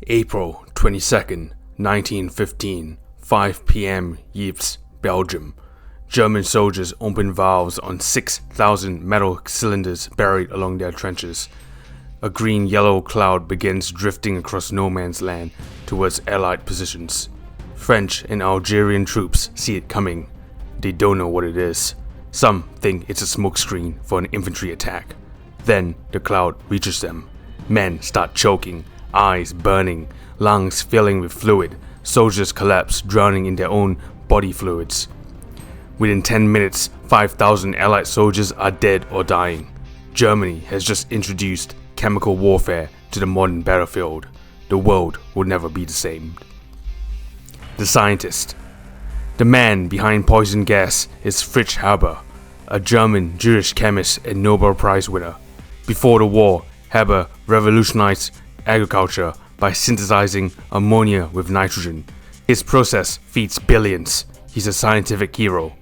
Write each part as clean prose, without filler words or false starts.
April 22nd, 1915, 5 p.m. Ypres, Belgium. German soldiers open valves on 6,000 metal cylinders buried along their trenches. A green-yellow cloud begins drifting across no man's land towards Allied positions. French and Algerian troops see it coming. They don't know what it is. Some think it's a smokescreen for an infantry attack. Then the cloud reaches them. Men start choking, eyes burning, lungs filling with fluid. Soldiers collapse, drowning in their own body fluids. Within 10 minutes, 5,000 Allied soldiers are dead or dying. Germany has just introduced chemical warfare to the modern battlefield. The world will never be the same. The scientist. The man behind poison gas is Fritz Haber, a German Jewish chemist and Nobel Prize winner. Before the war, Haber revolutionized agriculture by synthesizing ammonia with nitrogen. His process feeds billions. He's a scientific hero.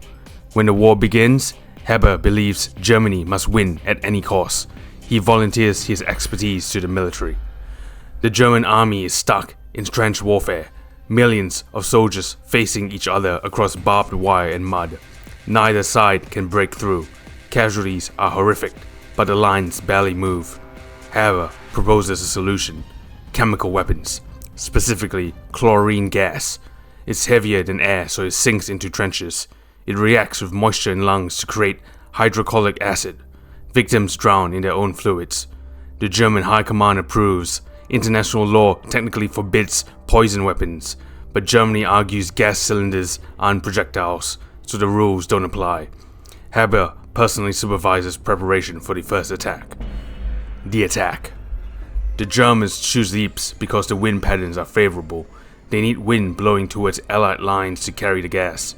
When the war begins, Haber believes Germany must win at any cost. He volunteers his expertise to the military. The German army is stuck in trench warfare. Millions of soldiers facing each other across barbed wire and mud. Neither side can break through. Casualties are horrific, but the lines barely move. Haber proposes a solution: chemical weapons, specifically chlorine gas. It's heavier than air, so it sinks into trenches. It reacts with moisture in lungs to create hydrochloric acid. Victims drown in their own fluids. The German High Command approves. International law technically forbids poison weapons, but Germany argues gas cylinders aren't projectiles, so the rules don't apply. Haber personally supervises preparation for the first attack. The attack. The Germans choose Ypres because the wind patterns are favorable. They need wind blowing towards Allied lines to carry the gas.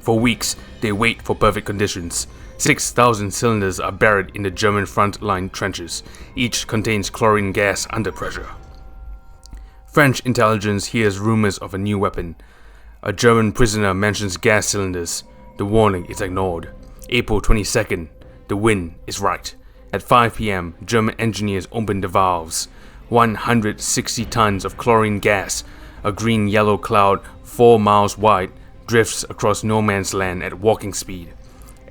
For weeks, they wait for perfect conditions. 6,000 cylinders are buried in the German front-line trenches. Each contains chlorine gas under pressure. French intelligence hears rumors of a new weapon. A German prisoner mentions gas cylinders. The warning is ignored. April 22nd, the wind is right. At 5 p.m., German engineers open the valves. 160 tons of chlorine gas, a green-yellow cloud 4 miles wide, drifts across no man's land at walking speed.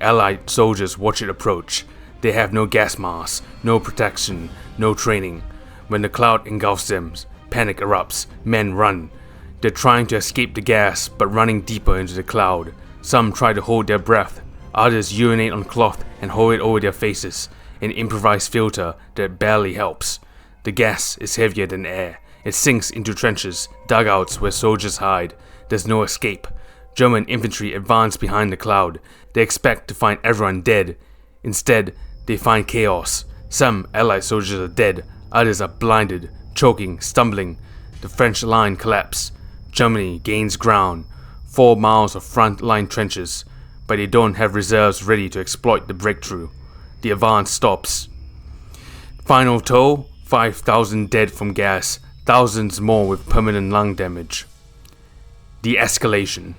Allied soldiers watch it approach. They have no gas masks, no protection, no training. When the cloud engulfs them, panic erupts. Men run. They're trying to escape the gas, but running deeper into the cloud. Some try to hold their breath. Others urinate on cloth and hold it over their faces. An improvised filter that barely helps. The gas is heavier than air. It sinks into trenches, dugouts where soldiers hide. There's no escape. German infantry advance behind the cloud. They expect to find everyone dead. Instead, they find chaos. Some Allied soldiers are dead. Others are blinded, choking, stumbling. The French line collapses. Germany gains ground. 4 miles of front-line trenches. But they don't have reserves ready to exploit the breakthrough. The advance stops. Final toll: 5,000 dead from gas, thousands more with permanent lung damage. The escalation.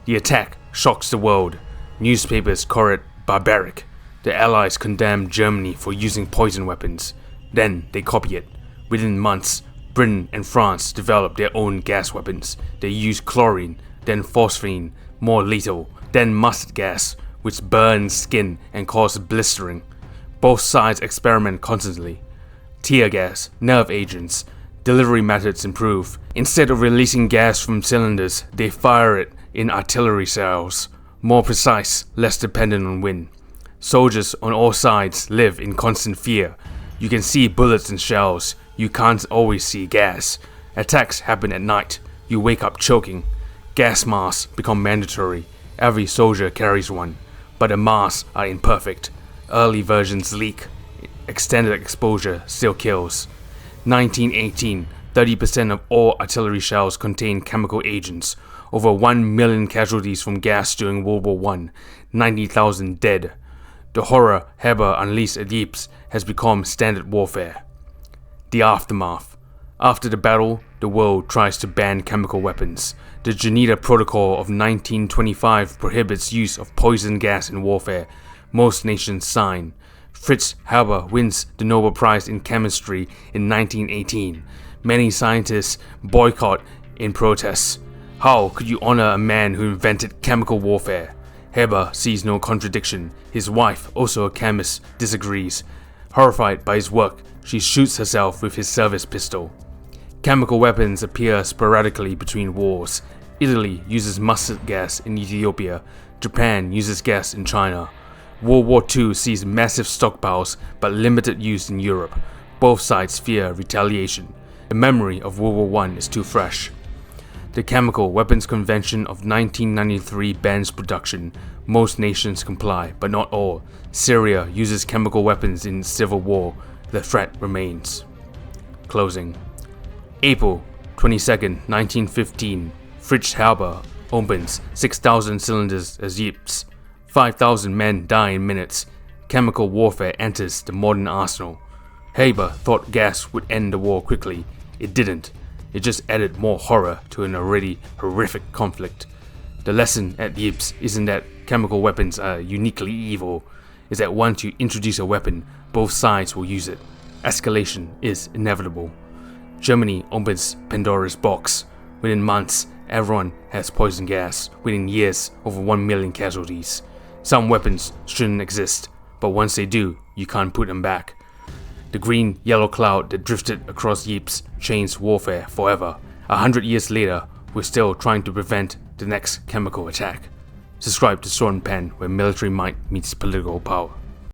The attack shocks the world. Newspapers call it barbaric. The Allies condemn Germany for using poison weapons. Then they copy it. Within months, Britain and France develop their own gas weapons. They use chlorine, then phosphine, more lethal, then mustard gas, which burns skin and causes blistering. Both sides experiment constantly. Tear gas, nerve agents, delivery methods improve. Instead of releasing gas from cylinders, they fire it in artillery cells. More precise, less dependent on wind. Soldiers on all sides live in constant fear. You can see bullets and shells. You can't always see gas. Attacks happen at night. You wake up choking. Gas masks become mandatory. Every soldier carries one. But the masks are imperfect. Early versions leak. Extended exposure still kills. 1918, 30% of all artillery shells contain chemical agents. Over 1 million casualties from gas during World War I. 90,000 dead. The horror Haber unleashed at Ypres has become standard warfare. The aftermath. After the battle, the world tries to ban chemical weapons. The Geneva Protocol of 1925 prohibits use of poison gas in warfare. Most nations sign. Fritz Haber wins the Nobel Prize in Chemistry in 1918. Many scientists boycott in protest. How could you honor a man who invented chemical warfare? Heber sees no contradiction. His wife, also a chemist, disagrees. Horrified by his work, she shoots herself with his service pistol. Chemical weapons appear sporadically between wars. Italy uses mustard gas in Ethiopia. Japan uses gas in China. World War II sees massive stockpiles but limited use in Europe. Both sides fear retaliation. The memory of World War I is too fresh. The Chemical Weapons Convention of 1993 bans production. Most nations comply, but not all. Syria uses chemical weapons in civil war. The threat remains. Closing. April 22nd, 1915. Fritz Haber opens 6,000 cylinders as Ypres. 5,000 men die in minutes. Chemical warfare enters the modern arsenal. Haber thought gas would end the war quickly. It didn't. It just added more horror to an already horrific conflict. The lesson at Ypres isn't that chemical weapons are uniquely evil. It's that once you introduce a weapon, both sides will use it. Escalation is inevitable. Germany opens Pandora's box. Within months, everyone has poison gas. Within years, over 1 million casualties. Some weapons shouldn't exist, but once they do, you can't put them back. The green-yellow cloud that drifted across Ypres changed warfare forever. 100 years later, we're still trying to prevent the next chemical attack. Subscribe to Sword and Pen, where military might meets political power.